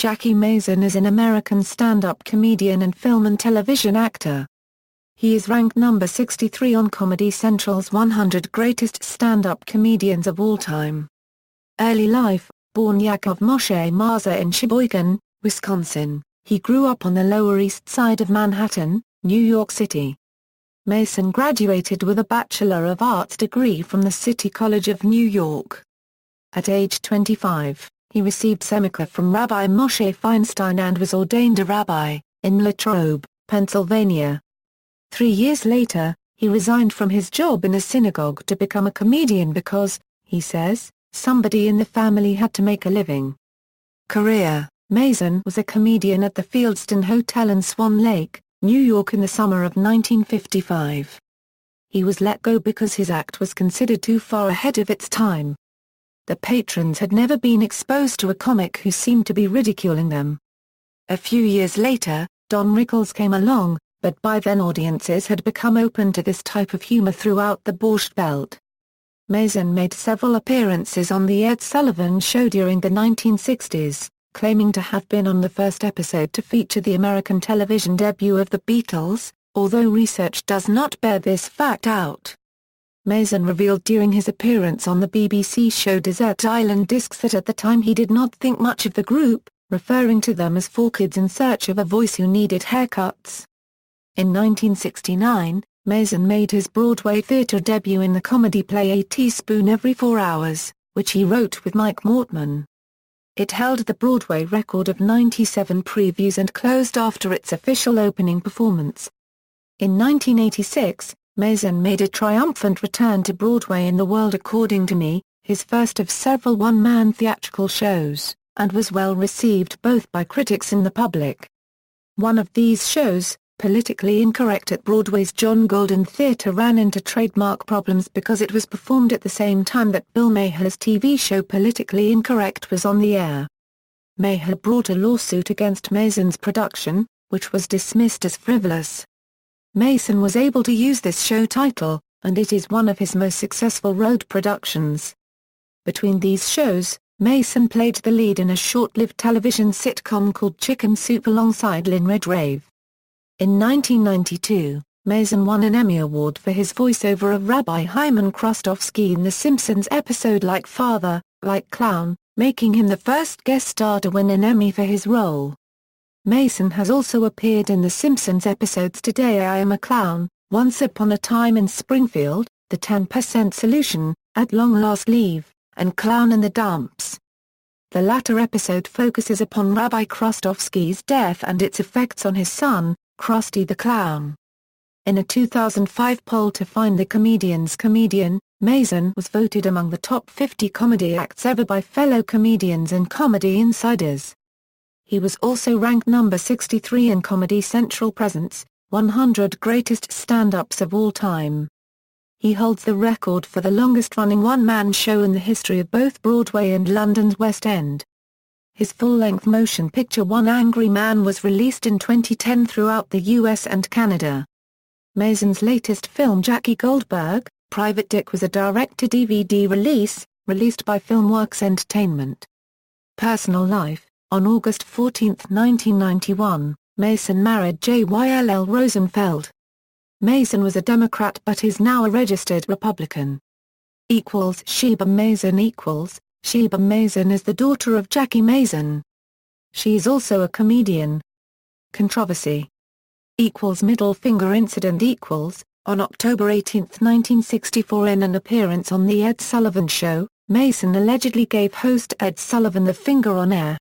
Jackie Mason is an American stand-up comedian and film and television actor. He is ranked number 63 on Comedy Central's 100 Greatest Stand-Up Comedians of All Time. Early life: born Yakov Moshe Marza in Sheboygan, Wisconsin, he grew up on the Lower East Side of Manhattan, New York City. Mason graduated with a Bachelor of Arts degree from the City College of New York. At age 25, he received Semika from Rabbi Moshe Feinstein and was ordained a rabbi, in Latrobe, Pennsylvania. 3 years later, he resigned from his job in a synagogue to become a comedian because, he says, somebody in the family had to make a living. Career: Mason was a comedian at the Fieldston Hotel in Swan Lake, New York in the summer of 1955. He was let go because his act was considered too far ahead of its time. The patrons had never been exposed to a comic who seemed to be ridiculing them. A few years later, Don Rickles came along, but by then audiences had become open to this type of humor throughout the Borscht Belt. Mason made several appearances on The Ed Sullivan Show during the 1960s, claiming to have been on the first episode to feature the American television debut of the Beatles, although research does not bear this fact out. Mason revealed during his appearance on the BBC show Desert Island Discs that at the time he did not think much of the group, referring to them as four kids in search of a voice who needed haircuts. In 1969, Mason made his Broadway theatre debut in the comedy play A Teaspoon Every 4 Hours, which he wrote with Mike Mortman. It held the Broadway record of 97 previews and closed after its official opening performance. In 1986, Mason made a triumphant return to Broadway in The World According to Me, his first of several one-man theatrical shows, and was well received both by critics and the public. One of these shows, Politically Incorrect at Broadway's John Golden Theatre, ran into trademark problems because it was performed at the same time that Bill Maher's TV show Politically Incorrect was on the air. Maher brought a lawsuit against Mason's production, which was dismissed as frivolous. Mason was able to use this show title, and it is one of his most successful road productions. Between these shows, Mason played the lead in a short-lived television sitcom called Chicken Soup alongside Lynn Redgrave. In 1992, Mason won an Emmy Award for his voiceover of Rabbi Hyman Krustofsky in The Simpsons episode Like Father, Like Clown, making him the first guest star to win an Emmy for his role. Mason has also appeared in The Simpsons episodes Today I Am a Clown, Once Upon a Time in Springfield, The 10% Solution, At Long Last Leave, and Clown in the Dumps. The latter episode focuses upon Rabbi Krustofsky's death and its effects on his son, Krusty the Clown. In a 2005 poll to find the comedian's comedian, Mason was voted among the top 50 comedy acts ever by fellow comedians and comedy insiders. He was also ranked number 63 in Comedy Central Present's 100 Greatest Stand-Ups of All Time. He holds the record for the longest-running one-man show in the history of both Broadway and London's West End. His full-length motion picture One Angry Man was released in 2010 throughout the US and Canada. Mason's latest film Jackie Goldberg, Private Dick, was a direct-to-DVD release, released by FilmWorks Entertainment. Personal life: on August 14, 1991, Mason married J.Y.L.L. Rosenfeld. Mason was a Democrat but is now a registered Republican. Sheba Mason Sheba Mason is the daughter of Jackie Mason. She is also a comedian. Controversy. Middle finger incident. On October 18, 1964, in an appearance on The Ed Sullivan Show, Mason allegedly gave host Ed Sullivan the finger on air.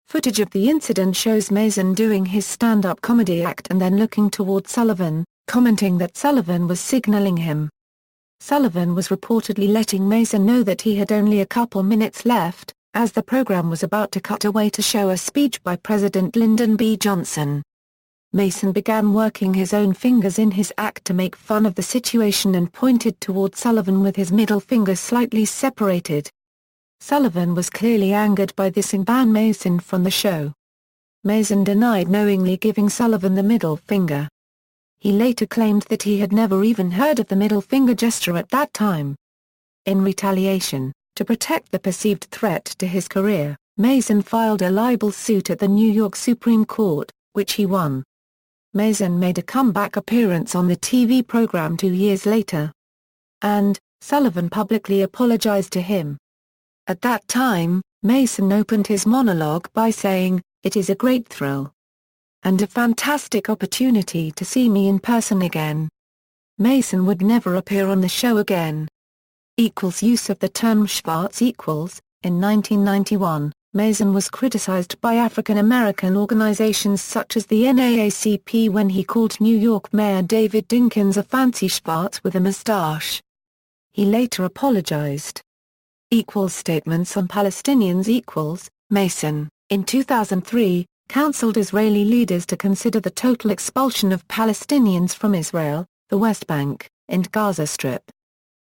Footage of the incident shows Mason doing his stand-up comedy act and then looking toward Sullivan, commenting that Sullivan was signaling him. Sullivan was reportedly letting Mason know that he had only a couple minutes left, as the program was about to cut away to show a speech by President Lyndon B. Johnson. Mason began working his own fingers in his act to make fun of the situation and pointed toward Sullivan with his middle finger slightly separated. Sullivan was clearly angered by this and banned Mason from the show. Mason denied knowingly giving Sullivan the middle finger. He later claimed that he had never even heard of the middle finger gesture at that time. In retaliation, to protect the perceived threat to his career, Mason filed a libel suit at the New York Supreme Court, which he won. Mason made a comeback appearance on the TV program 2 years later. And Sullivan publicly apologized to him. At that time, Mason opened his monologue by saying, "It is a great thrill and a fantastic opportunity to see me in person again." Mason would never appear on the show again. Use of the term Schwarz equals. In 1991, Mason was criticized by African American organizations such as the NAACP when he called New York Mayor David Dinkins a fancy Schwarz with a mustache. He later apologized. Statements on Palestinians. Mason, in 2003, counseled Israeli leaders to consider the total expulsion of Palestinians from Israel, the West Bank, and Gaza Strip.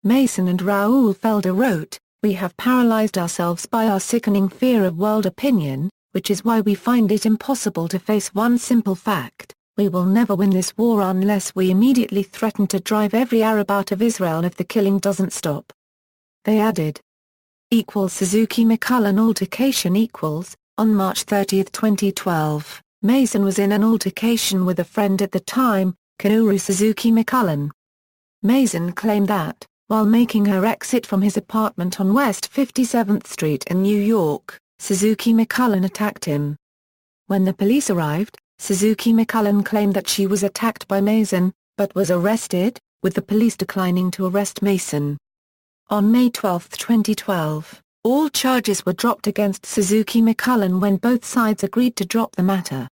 Mason and Raoul Felder wrote, "We have paralyzed ourselves by our sickening fear of world opinion, which is why we find it impossible to face one simple fact: we will never win this war unless we immediately threaten to drive every Arab out of Israel if the killing doesn't stop." They added, Suzuki McCullen altercation on March 30, 2012, Mason was in an altercation with a friend at the time, Kaoru Suzuki McCullen. Mason claimed that, while making her exit from his apartment on West 57th Street in New York, Suzuki McCullen attacked him. When the police arrived, Suzuki McCullen claimed that she was attacked by Mason, but was arrested, with the police declining to arrest Mason. On May 12, 2012, all charges were dropped against Suzuki McCullen when both sides agreed to drop the matter.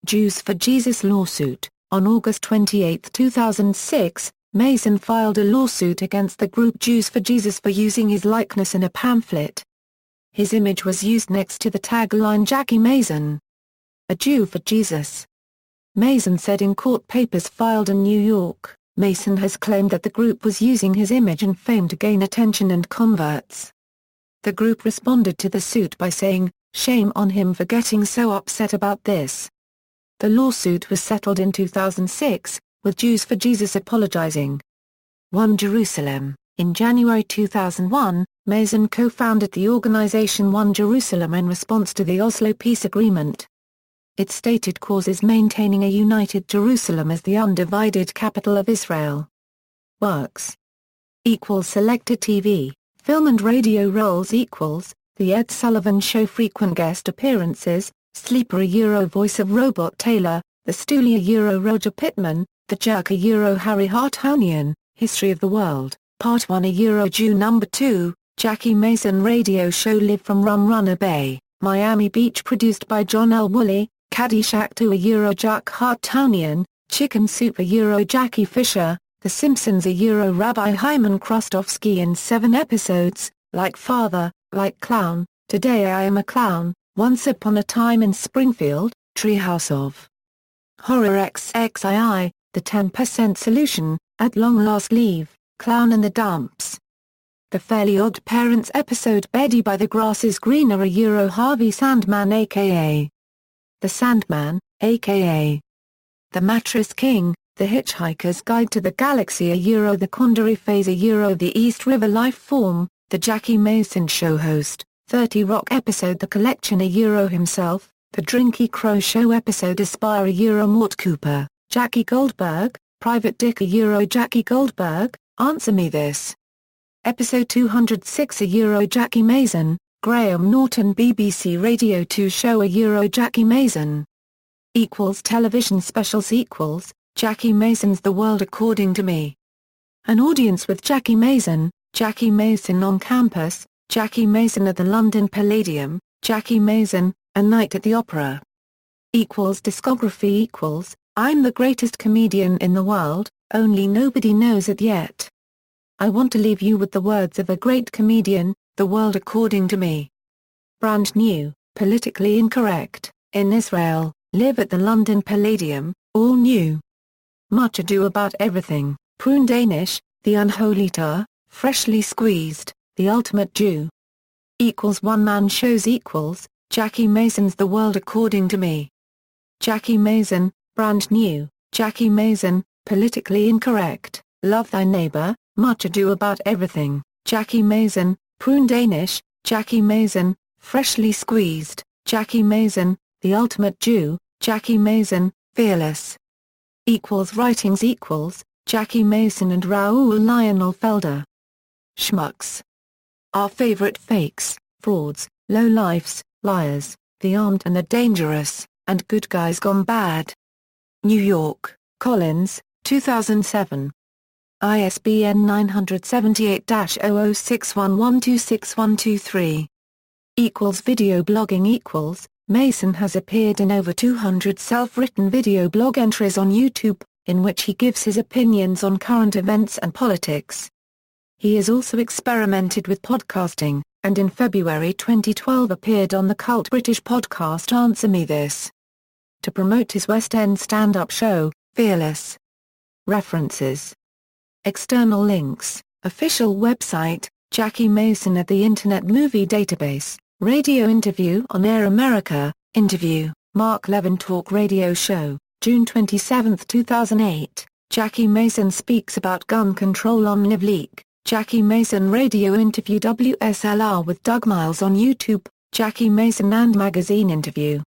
Jews for Jesus lawsuit. On August 28, 2006, Mason filed a lawsuit against the group Jews for Jesus for using his likeness in a pamphlet. His image was used next to the tagline "Jackie Mason, a Jew for Jesus." Mason said in court papers filed in New York, Mason has claimed that the group was using his image and fame to gain attention and converts. The group responded to the suit by saying, "Shame on him for getting so upset about this." The lawsuit was settled in 2006, with Jews for Jesus apologizing. One Jerusalem. In January 2001, Mason co-founded the organization One Jerusalem in response to the Oslo Peace Agreement. Its stated cause is maintaining a united Jerusalem as the undivided capital of Israel. Works. Selected TV, film and radio roles. The Ed Sullivan Show frequent guest appearances, Sleeper voice of Robot Taylor, The Stoolie Roger Pittman, The Jerk Harry Hartonian, History of the World, Part 1 Jew No. 2, Jackie Mason Radio Show Live from Rum Bay, Miami Beach produced by John L. Woolley, Caddyshack 2 Jack Hartonian, Chicken Soup Jackie Fisher, The Simpsons Rabbi Hyman Krostowski in 7 episodes, Like Father, Like Clown, Today I Am a Clown, Once Upon a Time in Springfield, Treehouse of Horror XXII, The 10% Solution, At Long Last Leave, Clown in the Dumps. The Fairly Odd Parents episode Betty by the Grass is Greener Harvey Sandman aka The Sandman, aka The Mattress King, The Hitchhiker's Guide to the Galaxy The Condor Phase The East River Life Form, The Jackie Mason Show host, 30 Rock episode The Collection himself, The Drinky Crow Show episode Aspire Mort Cooper, Jackie Goldberg, Private Dick Jackie Goldberg, Answer Me This. Episode 206 Jackie Mason, Graham Norton BBC Radio 2 show Jackie Mason. Television specials Jackie Mason's The World According to Me. An Audience with Jackie Mason on Campus, Jackie Mason at the London Palladium, Jackie Mason, A Night at the Opera. Discography I'm the greatest comedian in the world, only nobody knows it yet. I want to leave you with the words of a great comedian, The World According to Me. Brand new, politically incorrect, in Israel, live at the London Palladium, all new. Much Ado About Everything, Prune Danish, The Unholy Tour, Freshly Squeezed, The Ultimate Jew. One-man shows Jackie Mason's The World According to Me. Jackie Mason, brand new, Jackie Mason, politically incorrect, Love Thy Neighbor, Much Ado About Everything, Jackie Mason, Prune Danish, Jackie Mason, Freshly Squeezed, Jackie Mason, The Ultimate Jew, Jackie Mason, Fearless. Writings Jackie Mason and Raoul Lionel Felder. Schmucks. Our Favorite Fakes, Frauds, Lowlifes, Liars, The Armed and the Dangerous, and Good Guys Gone Bad. New York, Collins, 2007. ISBN 978-0061126123. Video blogging Mason has appeared in over 200 self-written video blog entries on YouTube, in which he gives his opinions on current events and politics. He has also experimented with podcasting, and in February 2012 appeared on the cult British podcast Answer Me This, to promote his West End stand-up show, Fearless. References. External links, official website, Jackie Mason at the Internet Movie Database, radio interview on Air America, interview, Mark Levin Talk Radio Show, June 27, 2008, Jackie Mason speaks about gun control on Live Leak, Jackie Mason radio interview WSLR with Doug Miles on YouTube, Jackie Mason and magazine interview.